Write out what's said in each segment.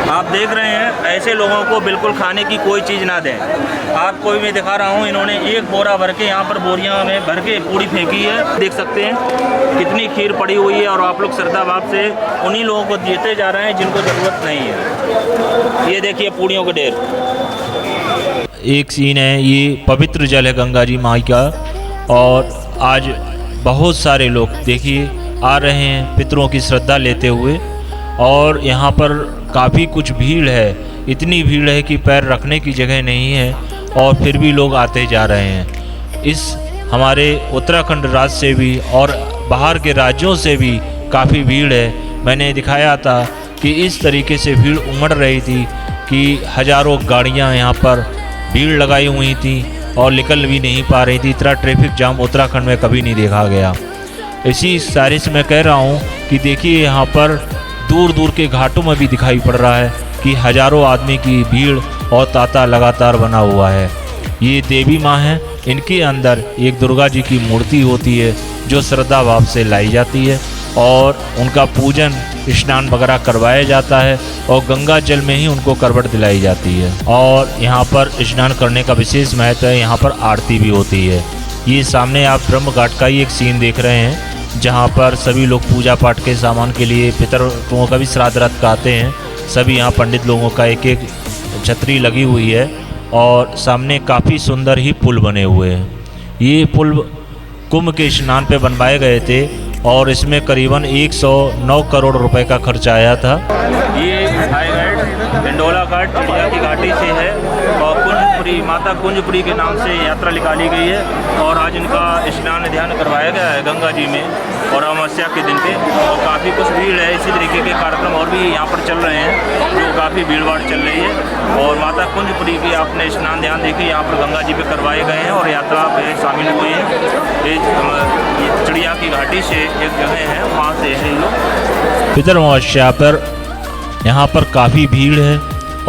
आप देख रहे हैं ऐसे लोगों को बिल्कुल खाने की कोई चीज़ ना दें। आपको भी मैं दिखा रहा हूँ, इन्होंने एक बोरा भर के यहाँ पर बोरियाँ में भर के पूड़ी फेंकी है। देख सकते हैं कितनी खीर पड़ी हुई है और आप लोग श्रद्धा भाव से उन्हीं लोगों को देते जा रहे हैं जिनको ज़रूरत नहीं है। ये देखिए पूड़ियों के ढेर। एक सीन है, ये पवित्र जल है गंगा जी माई का, और आज बहुत सारे लोग देखिए आ रहे हैं पितरों की श्रद्धा लेते हुए, और यहाँ पर काफ़ी कुछ भीड़ है। इतनी भीड़ है कि पैर रखने की जगह नहीं है, और फिर भी लोग आते जा रहे हैं। इस हमारे उत्तराखंड राज्य से भी और बाहर के राज्यों से भी काफ़ी भीड़ है। मैंने दिखाया था कि इस तरीके से भीड़ उमड़ रही थी कि हज़ारों गाड़ियाँ यहाँ पर भीड़ लगाई हुई थी और निकल भी नहीं पा रही थी। इतना ट्रैफिक जाम उत्तराखंड में कभी नहीं देखा गया। इसी सारे से मैं कह रहा हूँ कि देखिए यहाँ पर दूर दूर के घाटों में भी दिखाई पड़ रहा है कि हज़ारों आदमी की भीड़ और तांता लगातार बना हुआ है। ये देवी माँ हैं, इनके अंदर एक दुर्गा जी की मूर्ति होती है जो श्रद्धा भाव से लाई जाती है, और उनका पूजन स्नान वगैरह करवाया जाता है, और गंगा जल में ही उनको करवट दिलाई जाती है। और यहाँ पर स्नान करने का विशेष महत्व है। यहाँ पर आरती भी होती है। ये सामने आप ब्रह्म घाट का ही एक सीन देख रहे हैं, जहाँ पर सभी लोग पूजा पाठ के सामान के लिए पितरों का भी श्राद्ध रथ कहते हैं। सभी यहाँ पंडित लोगों का एक एक छतरी लगी हुई है, और सामने काफ़ी सुंदर ही पुल बने हुए हैं। ये पुल कुंभ के स्नान पे बनवाए गए थे, और इसमें करीबन 109 करोड़ रुपए का खर्च आया था। ये हाईघाट डंडोला घाट चिड़िया की घाटी से है, और कुंजपुरी माता कुंजपुरी के नाम से यात्रा निकाली गई है, और आज इनका स्नान ध्यान करवाया गया है गंगा जी में, और अमावस्या के दिन पे। और काफ़ी कुछ भीड़ है। इसी तरीके के कार्यक्रम और भी यहाँ पर चल रहे हैं, जो काफ़ी भीड़ भाड़ चल रही है। और माता कुंजपुरी की आपने स्नान ध्यान देखिए यहाँ पर गंगा जी पे करवाए गए हैं, और यात्रा में शामिल हुए हैं। ये चिड़िया की घाटी से एक जगह है, वहाँ से है लोग। पितर अमावस्या पर यहाँ पर काफ़ी भीड़ है,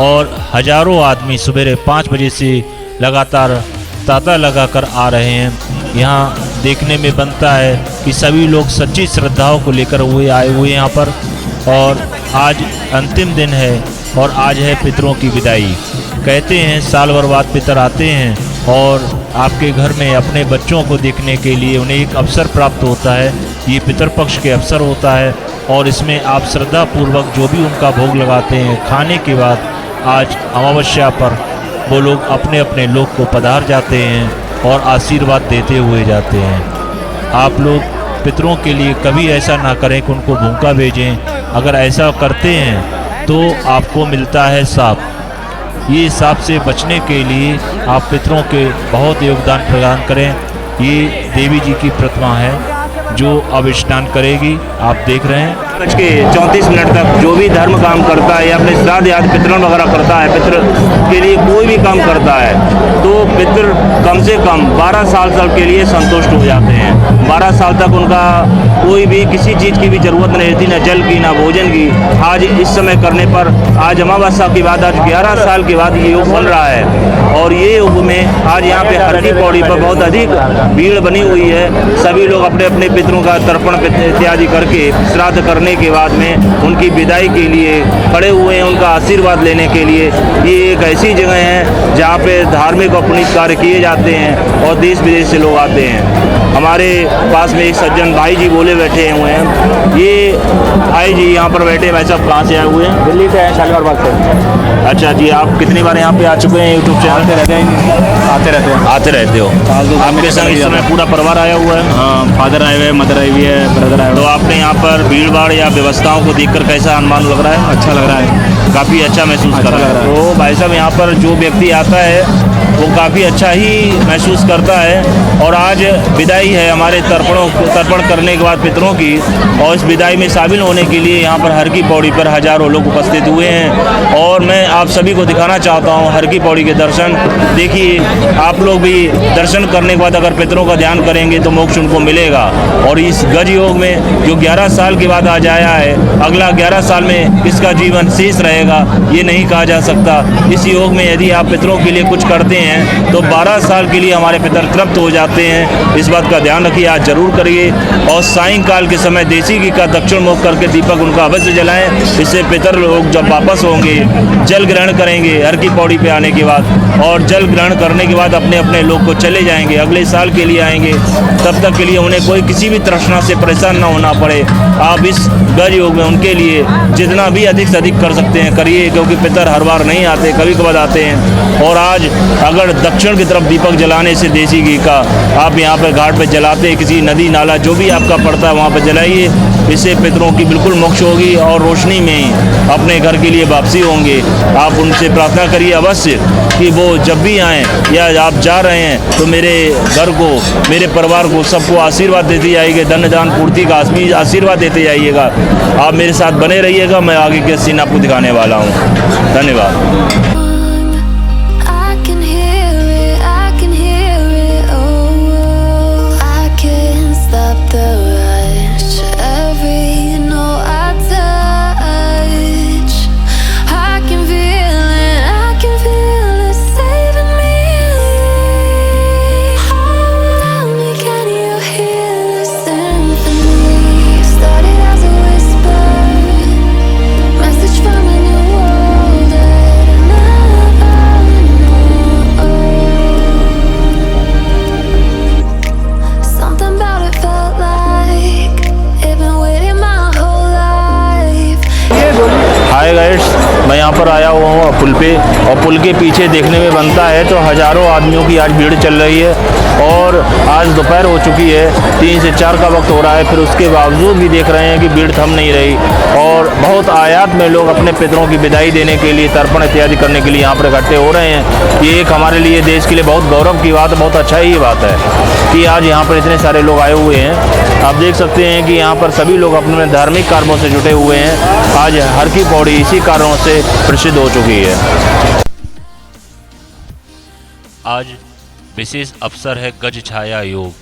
और हज़ारों आदमी सवेरे 5 बजे से लगातार तांता लगाकर आ रहे हैं। यहाँ देखने में बनता है कि सभी लोग सच्ची श्रद्धाओं को लेकर आए हुए यहाँ पर, और आज अंतिम दिन है, और आज है पितरों की विदाई। कहते हैं साल भर बाद पितर आते हैं, और आपके घर में अपने बच्चों को देखने के लिए उन्हें एक अवसर प्राप्त होता है। ये पितर पक्ष के अवसर होता है, और इसमें आप श्रद्धापूर्वक जो भी उनका भोग लगाते हैं खाने के बाद, आज अमावस्या पर वो लोग अपने अपने लोक को पधार जाते हैं और आशीर्वाद देते हुए जाते हैं। आप लोग पितरों के लिए कभी ऐसा ना करें कि उनको भूखा भेजें। अगर ऐसा करते हैं तो आपको मिलता है साप। ये सांप से बचने के लिए आप पितरों के बहुत योगदान प्रदान करें। ये देवी जी की प्रतिमा है जो अब स्नान करेगी, आप देख रहे हैं। 34 तक जो भी धर्म काम करता है या अपने श्राद्ध याद पितरों वगैरह करता है, पितर के लिए कोई भी काम करता है, तो पितर कम से कम 12 साल के लिए संतुष्ट हो जाते हैं। 12 साल तक उनका कोई भी किसी चीज़ की भी ज़रूरत नहीं रहती, न जल की ना भोजन की। आज इस समय करने पर, आज अमावस्या के बाद, आज 11 साल के बाद ये योग बन रहा है, और ये योग में आज यहाँ पे हर की पौड़ी पर बहुत अधिक भीड़ बनी हुई है। सभी लोग अपने अपने पितरों का तर्पण इत्यादि करके श्राद्ध करने के बाद में उनकी विदाई के लिए खड़े हुए हैं, उनका आशीर्वाद लेने के लिए। ये एक ऐसी जगह है जहाँ पे धार्मिक और पुनीत कार्य किए जाते हैं, और देश विदेश से लोग आते हैं। हमारे पास में एक सज्जन भाई जी बोले बैठे हुए हैं। ये भाई जी यहाँ पर बैठे, भाई साहब कहाँ से आए हुए हैं? दिल्ली से है, शालीमार बाग से। अच्छा जी, आप कितनी बार यहाँ पे आ चुके हैं यूट्यूब चैनल? आते रहते रहते हो। आपके संग इस समय पूरा परिवार आया हुआ है? हाँ, फादर आए हुए हैं, मदर आई हुई है, ब्रदर आए हुए तो आपने यहाँ पर भीड़ भाड़ या व्यवस्थाओं को देखकर कैसा अनुमान लग रहा है? अच्छा लग रहा है, काफ़ी अच्छा महसूस कर रहा है। तो भाई साहब यहाँ पर जो व्यक्ति आता है वो काफ़ी अच्छा ही महसूस करता है। और आज विदाई है हमारे तर्पण करने के बाद पितरों की, और इस विदाई में शामिल होने के लिए यहाँ पर हर की पौड़ी पर हज़ारों लोग उपस्थित हुए हैं। और मैं आप सभी को दिखाना चाहता हूँ हर की पौड़ी के दर्शन। देखिए, आप लोग भी दर्शन करने के बाद अगर पितरों का ध्यान करेंगे तो मोक्ष उनको मिलेगा। और इस गज योग में जो 11 साल के बाद आज आया है, अगला 11 साल में इसका जीवन शेष रहेगा। रहेगा ये नहीं कहा जा सकता। इस योग में यदि आप पितरों के लिए कुछ करते हैं तो 12 साल के लिए हमारे पितर तृप्त हो जाते हैं। इस बात का ध्यान रखिए, आज जरूर करिए। और सायंकाल के समय देसी घी का दक्षिण मुख करके दीपक उनका अवश्य जलाएं। इससे पितर लोग जब वापस होंगे जल ग्रहण करेंगे हर की पौड़ी पे आने के बाद, और जल ग्रहण करने के बाद अपने अपने लोग को चले जाएंगे, अगले साल के लिए आएंगे। तब तक के लिए उन्हें कोई किसी भी तृष्णा से परेशान न होना पड़े। आप इस गज योग में उनके लिए जितना भी अधिक से अधिक कर सकते हैं करिए, क्योंकि पितर हर बार नहीं आते, कभी कभार आते हैं। और आज अगर दक्षिण की तरफ दीपक जलाने से देसी घी का आप यहाँ पर घाट पर जलाते, किसी नदी नाला जो भी आपका पड़ता है वहाँ पर जलाइए। इससे पितरों की बिल्कुल मोक्ष होगी और रोशनी में ही अपने घर के लिए वापसी होंगे। आप उनसे प्रार्थना करिए अवश्य कि वो जब भी आएँ या आप जा रहे हैं तो मेरे घर को, मेरे परिवार को, सबको आशीर्वाद देते जाइएगा, धन दान पूर्ति का आशीर्वाद देते जाइएगा। आप मेरे साथ बने रहिएगा, मैं आगे के सीन आपको दिखाने वाला हूँ। धन्यवाद। हाय गाइड्स, मैं यहाँ पर आया हुआ हूँ पुल पे, और पुल के पीछे देखने में बनता है तो हज़ारों आदमियों की आज भीड़ चल रही है। और आज दोपहर हो चुकी है, 3 से 4 का वक्त हो रहा है, फिर उसके बावजूद भी देख रहे हैं कि भीड़ थम नहीं रही। और बहुत आयात में लोग अपने पितरों की विदाई देने के लिए, तर्पण इत्यादि करने के लिए यहाँ पर इकट्ठे हो रहे हैं। ये एक हमारे लिए, देश के लिए बहुत गौरव की बात है, बहुत अच्छा ही बात है कि आज यहाँ पर इतने सारे लोग आए हुए हैं। आप देख सकते हैं कि यहाँ पर सभी लोग अपने धार्मिक कार्यों से जुटे हुए हैं। आज हर की पौड़ी इसी कारणों से प्रसिद्ध हो चुकी है। आज विशेष अवसर है गज छाया योग।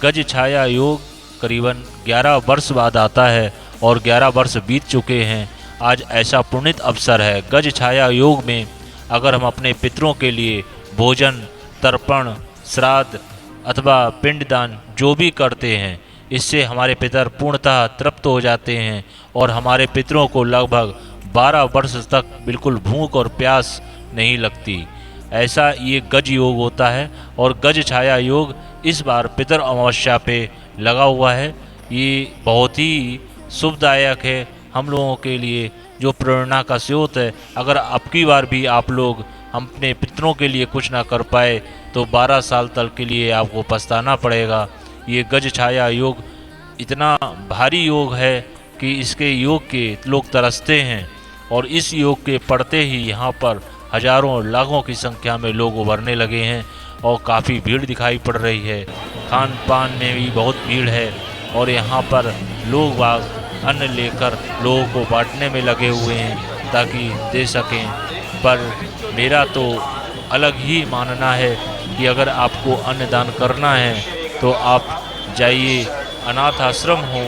गज छाया योग करीबन 11 वर्ष बाद आता है और 11 वर्ष बीत चुके हैं। आज ऐसा पुण्यत अवसर है। गज छाया योग में अगर हम अपने पितरों के लिए भोजन, तर्पण, श्राद्ध अथवा पिंडदान जो भी करते हैं, इससे हमारे पितर पूर्णतः तृप्त हो जाते हैं और हमारे पितरों को लगभग 12 वर्ष तक बिल्कुल भूख और प्यास नहीं लगती। ऐसा ये गज योग होता है। और गज छाया योग इस बार पितर अमावस्या पे लगा हुआ है। ये बहुत ही शुभदायक है हम लोगों के लिए, जो प्रेरणा का स्रोत है। अगर अब की बार भी आप लोग अपने पितरों के लिए कुछ ना कर पाए तो 12 साल तक के लिए आपको पछताना पड़ेगा। ये गज छाया योग इतना भारी योग है कि इसके योग के लोग तरसते हैं, और इस योग के पढ़ते ही यहाँ पर हजारों लाखों की संख्या में लोग उभरने लगे हैं और काफ़ी भीड़ दिखाई पड़ रही है। खान पान में भी बहुत भीड़ है और यहाँ पर लोग बाग अन्न लेकर लोगों को बांटने में लगे हुए हैं ताकि दे सकें। पर मेरा तो अलग ही मानना है कि अगर आपको अन्नदान करना है तो आप जाइए, अनाथ आश्रम हो,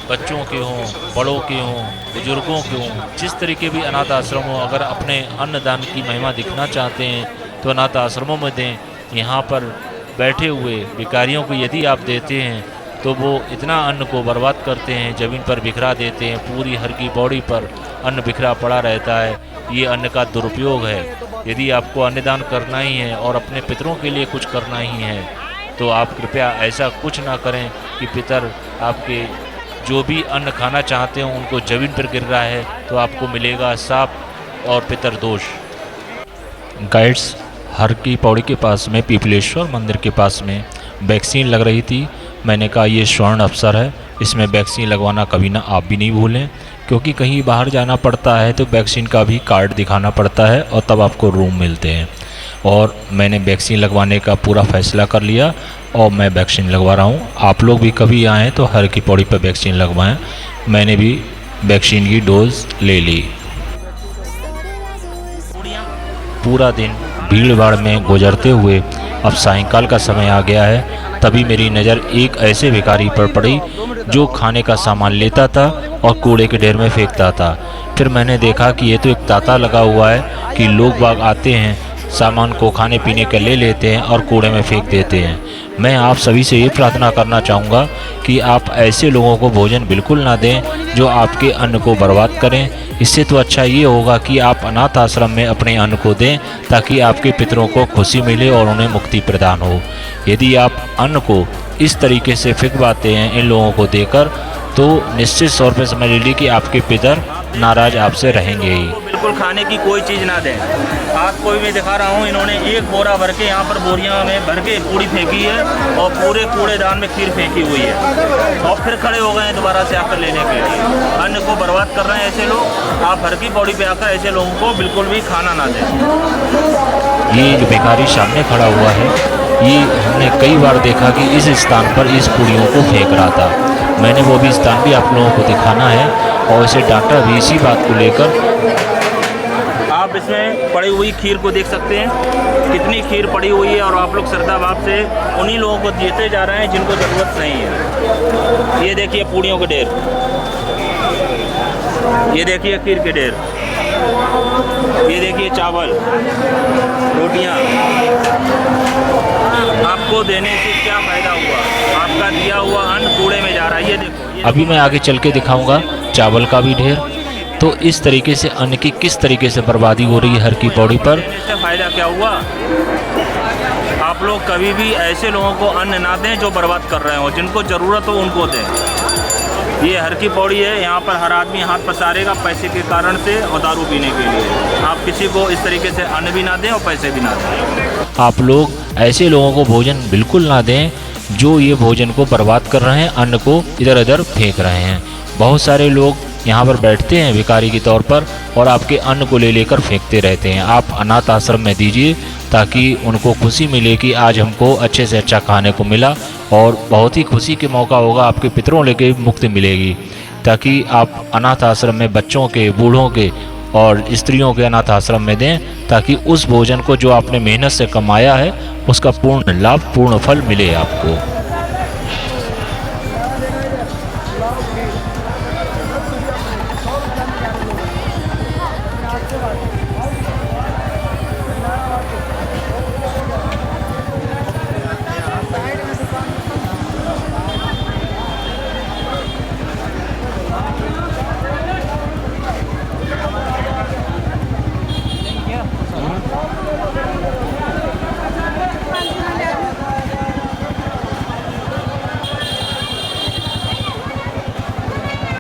बच्चों के हों, बड़ों के हों, बुजुर्गों के हों, जिस तरीके भी अनाथ आश्रम हो, अगर अपने अन्नदान की महिमा दिखना चाहते हैं तो अनाथ आश्रमों में दें। यहाँ पर बैठे हुए भिखारियों को यदि आप देते हैं तो वो इतना अन्न को बर्बाद करते हैं, ज़मीन पर बिखरा देते हैं, पूरी हर की बॉडी पर अन्न बिखरा पड़ा रहता है। ये अन्न का दुरुपयोग है। यदि आपको अन्नदान करना ही है और अपने पितरों के लिए कुछ करना ही है तो आप कृपया ऐसा कुछ ना करें कि पितर आपके जो भी अन्न खाना चाहते हो उनको ज़मीन पर गिर रहा है तो आपको मिलेगा साप और पितर दोष। गाइड्स, हर की पौड़ी के पास में पीपलेश्वर मंदिर के पास में वैक्सीन लग रही थी। मैंने कहा ये स्वर्ण अवसर है, इसमें वैक्सीन लगवाना कभी ना आप भी नहीं भूलें, क्योंकि कहीं बाहर जाना पड़ता है तो वैक्सीन का भी कार्ड दिखाना पड़ता है और तब आपको रूम मिलते हैं। और मैंने वैक्सीन लगवाने का पूरा फैसला कर लिया और मैं वैक्सीन लगवा रहा हूँ। आप लोग भी कभी आएँ तो हर की पौड़ी पर वैक्सीन लगवाएं। मैंने भी वैक्सीन की डोज ले ली। पूरा दिन भीड़ भाड़ में गुजरते हुए अब सायंकाल का समय आ गया है। तभी मेरी नज़र एक ऐसे भिखारी पर पड़ी जो खाने का सामान लेता था और कूड़े के ढेर में फेंकता था। फिर मैंने देखा कि ये तो एक तांता लगा हुआ है कि लोग बाग आते हैं, सामान को खाने पीने का ले लेते हैं और कूड़े में फेंक देते हैं। मैं आप सभी से ये प्रार्थना करना चाहूँगा कि आप ऐसे लोगों को भोजन बिल्कुल ना दें जो आपके अन्न को बर्बाद करें। इससे तो अच्छा ये होगा कि आप अनाथ आश्रम में अपने अन्न को दें ताकि आपके पितरों को खुशी मिले और उन्हें मुक्ति प्रदान हो। यदि आप अन्न को इस तरीके से फेंकवाते हैं इन लोगों को देकर, तो निश्चित तौर पर समझ लीजिए कि आपके पितर नाराज आपसे रहेंगे ही। बिल्कुल खाने की कोई चीज़ ना दें। आपको भी मैं दिखा रहा हूँ, इन्होंने एक बोरा भर के यहाँ पर बोरियां में भर के पूड़ी फेंकी है और पूरे कूड़ेदान में खीर फेंकी हुई है और फिर खड़े हो गए हैं दोबारा से आकर लेने के लिए। अन्न को बर्बाद कर रहे हैं ऐसे लोग। आप हर की पौड़ी पे आकर ऐसे लोगों को बिल्कुल भी खाना ना दें। ये जो भिखारी सामने खड़ा हुआ है, ये हमने कई बार देखा कि इस स्थान पर इस पूड़ियों को फेंक रहा था। मैंने वो भी स्थान भी आप लोगों को दिखाना है और इसे डांटा भी इसी बात को लेकर। आप इसमें पड़ी हुई खीर को देख सकते हैं, कितनी खीर पड़ी हुई है और आप लोग श्रद्धा भाव से उन्हीं लोगों को देते जा रहे हैं जिनको ज़रूरत नहीं है। ये देखिए पूड़ियों के ढेर, ये देखिए खीर के ढेर, ये देखिए चावल, रोटियां। आपको देने से क्या फ़ायदा हुआ? आपका दिया हुआ अन्न कूड़े में जा रहा है। ये देखो, अभी मैं आगे चल के दिखाऊंगा चावल का भी ढेर। तो इस तरीके से अन्न की किस तरीके से बर्बादी हो रही है हर की पौड़ी पर। इससे फ़ायदा क्या हुआ? आप लोग कभी भी ऐसे लोगों को अन्न ना दें जो बर्बाद कर रहे हो। जिनको ज़रूरत हो उनको दें। ये हर की पौड़ी है, यहाँ पर हर आदमी हाथ पसारेगा पैसे के कारण से और दारू पीने के लिए। आप किसी को इस तरीके से अन्न भी ना दें और पैसे भी ना दें। आप लोग ऐसे लोगों को भोजन बिल्कुल ना दें जो ये भोजन को बर्बाद कर रहे हैं, अन्न को इधर उधर फेंक रहे हैं। बहुत सारे लोग यहाँ पर बैठते हैं भिखारी के तौर पर और आपके अन्न को ले लेकर फेंकते रहते हैं। आप अनाथ आश्रम में दीजिए ताकि उनको खुशी मिले कि आज हमको अच्छे से अच्छा खाने को मिला और बहुत ही खुशी के मौका होगा, आपके पितरों लेके मुक्ति मिलेगी। ताकि आप अनाथ आश्रम में बच्चों के, बूढ़ों के और स्त्रियों के अनाथ आश्रम में दें ताकि उस भोजन को जो आपने मेहनत से कमाया है उसका पूर्ण लाभ, पूर्ण फल मिले आपको।